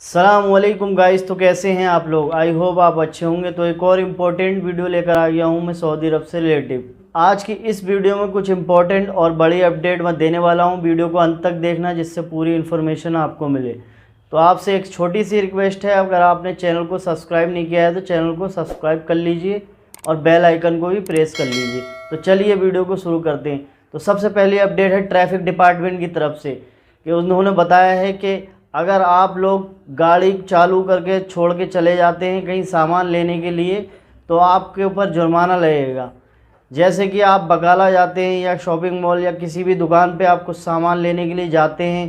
सलामकुम गाइस। तो कैसे हैं आप लोग? आई होप आप अच्छे होंगे। तो एक और इम्पोर्टेंट वीडियो लेकर आ गया हूं मैं सऊदी अरब से रिलेटिव। आज की इस वीडियो में कुछ इम्पोर्टेंट और बड़ी अपडेट मैं देने वाला हूं। वीडियो को अंत तक देखना जिससे पूरी इन्फॉर्मेशन आपको मिले। तो आपसे एक छोटी सी रिक्वेस्ट है, अगर आपने चैनल को सब्सक्राइब नहीं किया है तो चैनल को सब्सक्राइब कर लीजिए और बेल आइकन को भी प्रेस कर लीजिए। तो चलिए वीडियो को शुरू करते हैं। तो सबसे पहली अपडेट है ट्रैफिक डिपार्टमेंट की तरफ से कि उन्होंने बताया है कि अगर आप लोग गाड़ी चालू करके छोड़ के चले जाते हैं कहीं सामान लेने के लिए तो आपके ऊपर जुर्माना लगेगा। जैसे कि आप बकाला जाते हैं या शॉपिंग मॉल या किसी भी दुकान पे आप कुछ सामान लेने के लिए जाते हैं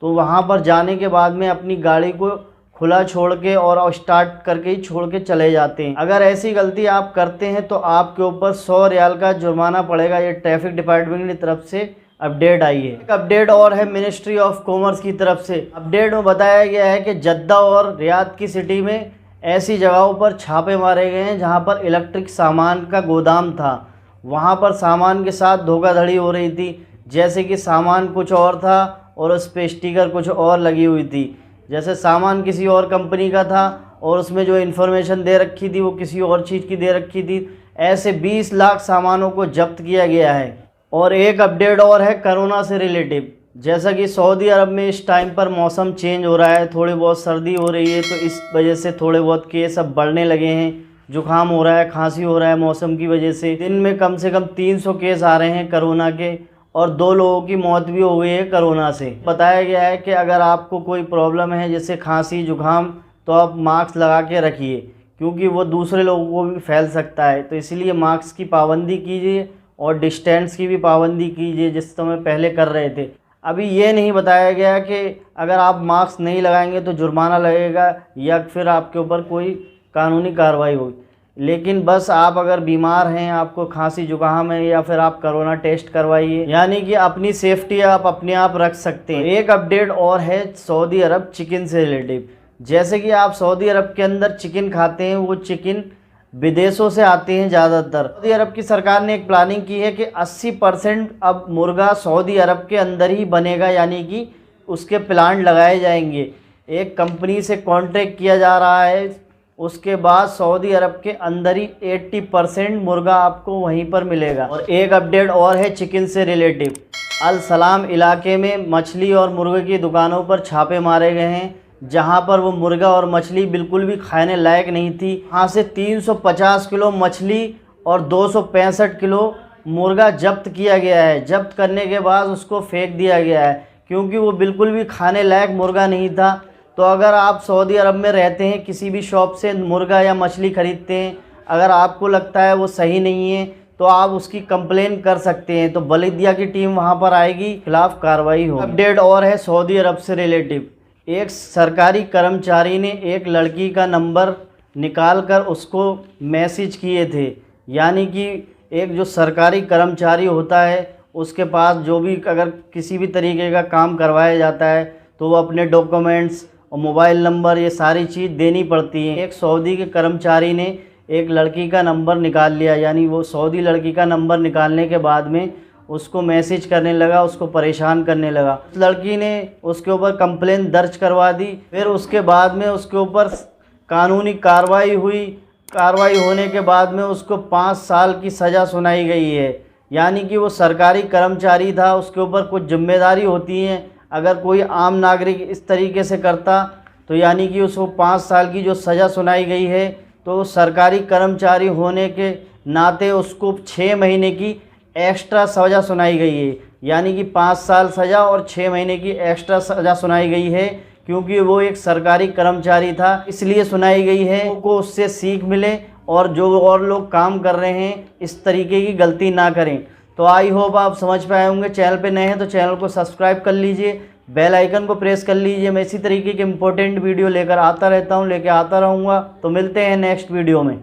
तो वहाँ पर जाने के बाद में अपनी गाड़ी को खुला छोड़ के और स्टार्ट करके ही छोड़ के चले जाते हैं। अगर ऐसी गलती आप करते हैं तो आपके ऊपर 100 रियाल का जुर्माना पड़ेगा। ये ट्रैफिक डिपार्टमेंट की तरफ से अपडेट आई है। एक अपडेट और है मिनिस्ट्री ऑफ कॉमर्स की तरफ से। अपडेट में बताया गया है कि जद्दा और रियाद की सिटी में ऐसी जगहों पर छापे मारे गए हैं जहां पर इलेक्ट्रिक सामान का गोदाम था। वहां पर सामान के साथ धोखाधड़ी हो रही थी। जैसे कि सामान कुछ और था और उस पर स्टिकर कुछ और लगी हुई थी। जैसे सामान किसी और कंपनी का था और उसमें जो इन्फॉर्मेशन दे रखी थी वो किसी और चीज़ की दे रखी थी। ऐसे 20 लाख सामानों को जब्त किया गया है। और एक अपडेट और है कोरोना से रिलेटिव। जैसा कि सऊदी अरब में इस टाइम पर मौसम चेंज हो रहा है, थोड़ी बहुत सर्दी हो रही है, तो इस वजह से थोड़े बहुत केस अब बढ़ने लगे हैं। जुकाम हो रहा है, खांसी हो रहा है मौसम की वजह से। दिन में कम से कम 300 केस आ रहे हैं कोरोना के और 2 लोगों की मौत भी हो गई है कोरोना से। बताया गया है कि अगर आपको कोई प्रॉब्लम है जैसे खांसी जुकाम तो आप मास्क लगा के रखिए, क्योंकि वो दूसरे लोगों को भी फैल सकता है। तो इसलिए मास्क की पाबंदी कीजिए और डिस्टेंस की भी पाबंदी कीजिए जिस समय पहले कर रहे थे। अभी ये नहीं बताया गया कि अगर आप मास्क नहीं लगाएंगे तो जुर्माना लगेगा या फिर आपके ऊपर कोई कानूनी कार्रवाई होगी। लेकिन बस आप अगर बीमार हैं, आपको खांसी जुकाम है या फिर आप कोरोना टेस्ट करवाइए, यानी कि अपनी सेफ्टी आप अपने आप रख सकते हैं। एक अपडेट और है सऊदी अरब चिकन से रिलेटिव। जैसे कि आप सऊदी अरब के अंदर चिकन खाते हैं, वो चिकन विदेशों से आते हैं ज़्यादातर। सऊदी अरब की सरकार ने एक प्लानिंग की है कि 80% अब मुर्गा सऊदी अरब के अंदर ही बनेगा, यानी कि उसके प्लांट लगाए जाएंगे। एक कंपनी से कॉन्ट्रैक्ट किया जा रहा है, उसके बाद सऊदी अरब के अंदर ही 80% मुर्गा आपको वहीं पर मिलेगा। और एक अपडेट और है चिकन से रिलेटिव। अल सलाम इलाके में मछली और मुर्गे की दुकानों पर छापे मारे गए हैं जहां पर वो मुर्गा और मछली बिल्कुल भी खाने लायक नहीं थी। वहाँ से 350 किलो मछली और 265 किलो मुर्गा जब्त किया गया है। जब्त करने के बाद उसको फेंक दिया गया है क्योंकि वो बिल्कुल भी खाने लायक मुर्गा नहीं था। तो अगर आप सऊदी अरब में रहते हैं, किसी भी शॉप से मुर्गा या मछली ख़रीदते हैं, अगर आपको लगता है वो सही नहीं है तो आप उसकी कंप्लेन कर सकते हैं। तो बल्दिया की टीम वहाँ पर आएगी, खिलाफ कार्रवाई हो। अपडेट और है सऊदी अरब से रिलेटिव। एक सरकारी कर्मचारी ने एक लड़की का नंबर निकाल कर उसको मैसेज किए थे। यानी कि एक जो सरकारी कर्मचारी होता है उसके पास जो भी अगर किसी भी तरीके का काम करवाया जाता है तो वो अपने डॉक्यूमेंट्स और मोबाइल नंबर ये सारी चीज़ देनी पड़ती है। एक सऊदी के कर्मचारी ने एक लड़की का नंबर निकाल लिया, यानी वो सऊदी लड़की का नंबर निकालने के बाद में उसको मैसेज करने लगा, उसको परेशान करने लगा। उस लड़की ने उसके ऊपर कंप्लेन दर्ज करवा दी। फिर उसके बाद में उसके ऊपर कानूनी कार्रवाई हुई। कार्रवाई होने के बाद में उसको 5 साल की सज़ा सुनाई गई है। यानी कि वो सरकारी कर्मचारी था, उसके ऊपर कुछ जिम्मेदारी होती हैं। अगर कोई आम नागरिक इस तरीके से करता तो यानी कि उसको 5 साल की जो सज़ा सुनाई गई है, तो सरकारी कर्मचारी होने के नाते उसको 6 महीने की एक्स्ट्रा सज़ा सुनाई गई है। यानी कि 5 साल सज़ा और 6 महीने की एक्स्ट्रा सज़ा सुनाई गई है, क्योंकि वो एक सरकारी कर्मचारी था इसलिए सुनाई गई है। को उससे सीख मिले और जो और लोग काम कर रहे हैं इस तरीके की गलती ना करें। तो आई होप आप समझ पाए होंगे। चैनल पे नए हैं तो चैनल को सब्सक्राइब कर लीजिए, बेल आइकन को प्रेस कर लीजिए। मैं इसी तरीके के इंपॉर्टेंट वीडियो लेकर आता रहता हूँ, लेकर आता रहूँगा। तो मिलते हैं नेक्स्ट वीडियो में।